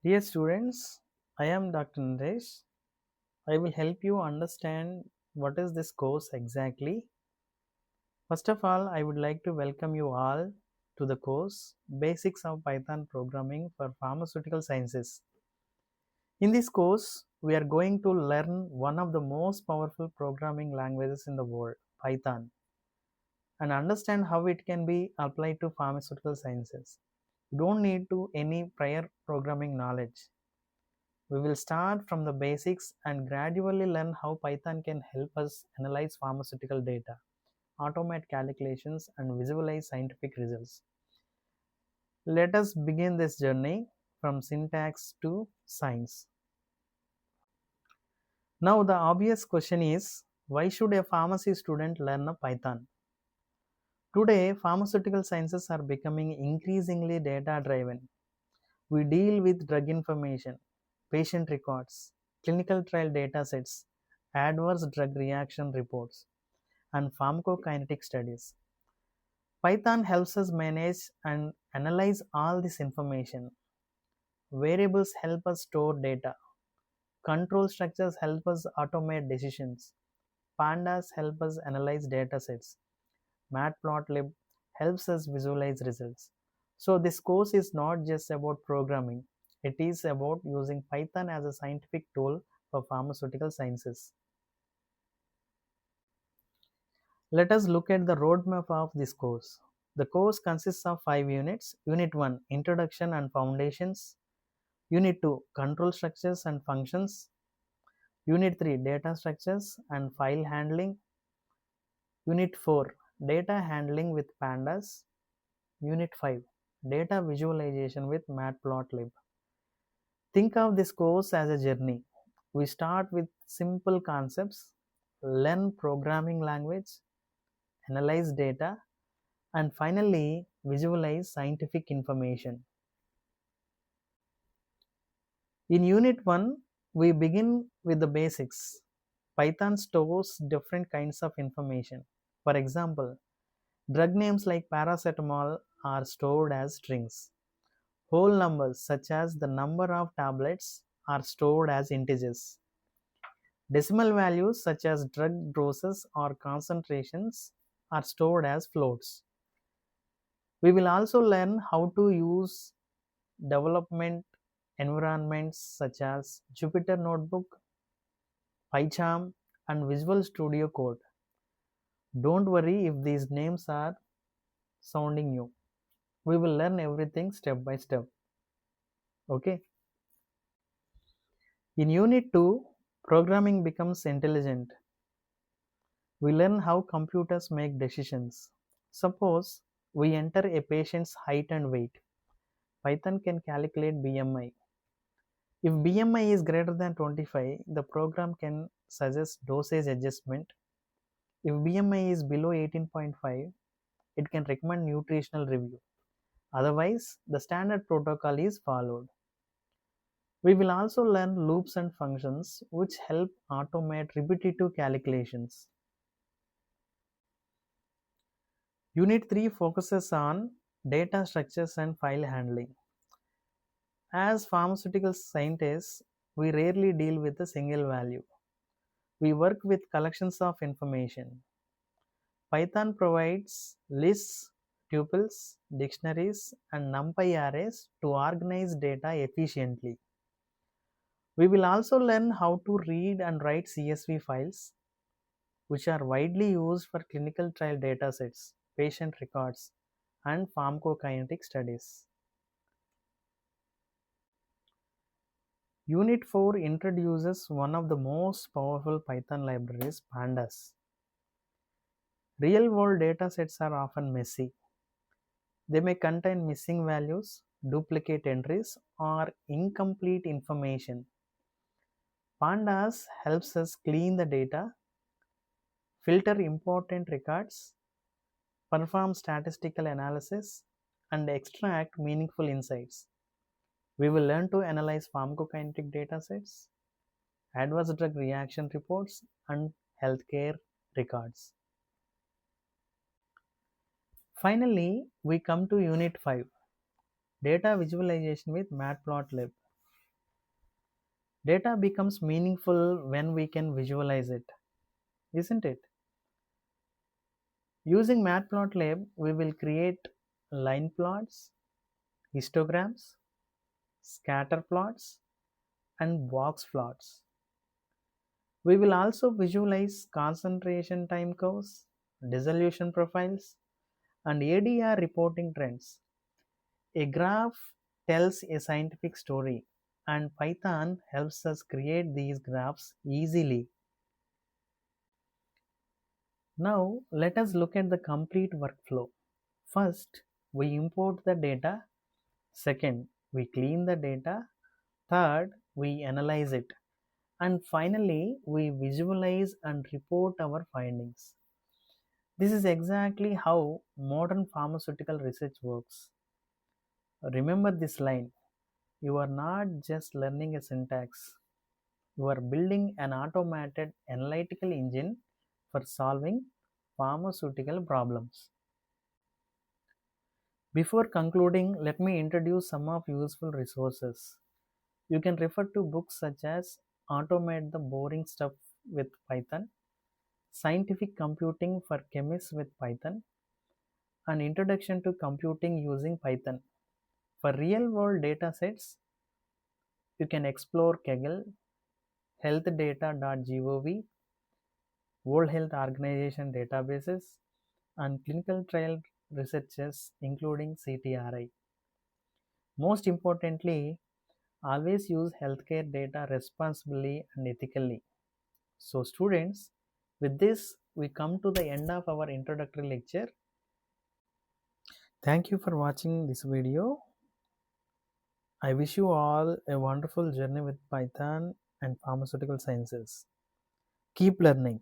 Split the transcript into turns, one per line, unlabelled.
Dear students, I am Dr. Naresh. I will help you understand what is this course exactly. First of all, I would like to welcome you all to the course Basics of Python Programming for Pharmaceutical Sciences. In this course, we are going to learn one of the most powerful programming languages in the world, Python, and understand how it can be applied to pharmaceutical sciences. You don't need to any prior programming knowledge. We will start from the basics and gradually learn how Python can help us analyze pharmaceutical data, automate calculations, and visualize scientific results. Let us begin this journey from syntax to science. Now, the obvious question is, why should a pharmacy student learn a Python? Today, pharmaceutical sciences are becoming increasingly data driven. We deal with drug information, patient records, clinical trial datasets, adverse drug reaction reports, and pharmacokinetic studies. Python helps us manage and analyze all this information. Variables help us store data. Control structures help us automate decisions. Pandas help us analyze datasets. Matplotlib helps us visualize results. So this course is not just about programming. It is about using Python as a scientific tool for pharmaceutical sciences. Let us look at the roadmap of this course. The course consists of 5 units. Unit 1, Introduction and Foundations. Unit 2, Control Structures and Functions. Unit 3, Data Structures and File Handling. Unit 4, Data Handling with Pandas. Unit 5, Data Visualization with Matplotlib. Think of this course as a journey. We start with simple concepts, learn programming language, analyze data, and finally visualize scientific information. In Unit 1, we begin with the basics. Python stores different kinds of information. For example, drug names like paracetamol are stored as strings. Whole numbers such as the number of tablets are stored as integers. Decimal values such as drug doses or concentrations are stored as floats. We will also learn how to use development environments such as Jupyter Notebook, PyCharm, and Visual Studio Code. Don't worry if these names are sounding new. We will learn everything step by step. Okay. In Unit 2, programming becomes intelligent. We learn how computers make decisions. Suppose we enter a patient's height and weight. Python can calculate BMI. If BMI is greater than 25, the program can suggest dosage adjustment. If BMI is below 18.5, it can recommend nutritional review. Otherwise, the standard protocol is followed. We will also learn loops and functions which help automate repetitive calculations. Unit 3 focuses on data structures and file handling. As pharmaceutical scientists, we rarely deal with a single value. We work with collections of information. Python provides lists, tuples, dictionaries, and NumPy arrays to organize data efficiently. We will also learn how to read and write CSV files, which are widely used for clinical trial datasets, patient records, and pharmacokinetic studies. Unit 4 introduces one of the most powerful Python libraries, Pandas. Real-world datasets are often messy. They may contain missing values, duplicate entries, or incomplete information. Pandas helps us clean the data, filter important records, perform statistical analysis, and extract meaningful insights. We will learn to analyze pharmacokinetic datasets, adverse drug reaction reports, and healthcare records. Finally, we come to Unit 5, Data Visualization with Matplotlib. Data becomes meaningful when we can visualize it, isn't it? Using Matplotlib, we will create line plots, histograms, scatter plots, and box plots. We will also visualize concentration time curves, dissolution profiles, and ADR reporting trends. A graph tells a scientific story, and Python helps us create these graphs easily. Now, let us look at the complete workflow. First, we import the data. Second, we clean the data. Third, we analyze it. And finally, we visualize and report our findings. This is exactly how modern pharmaceutical research works. Remember this line: you are not just learning a syntax, you are building an automated analytical engine for solving pharmaceutical problems. Before concluding, let me introduce some of useful resources. You can refer to books such as Automate the Boring Stuff with Python, Scientific Computing for Chemists with Python, and Introduction to Computing using Python. For real-world datasets, you can explore Kaggle, healthdata.gov, World Health Organization databases, and clinical trial researches including CTRI. Most importantly, always use healthcare data responsibly and ethically. So students, with this we come to the end of our introductory lecture. Thank you for watching this video. I wish you all a wonderful journey with Python and pharmaceutical sciences. Keep learning.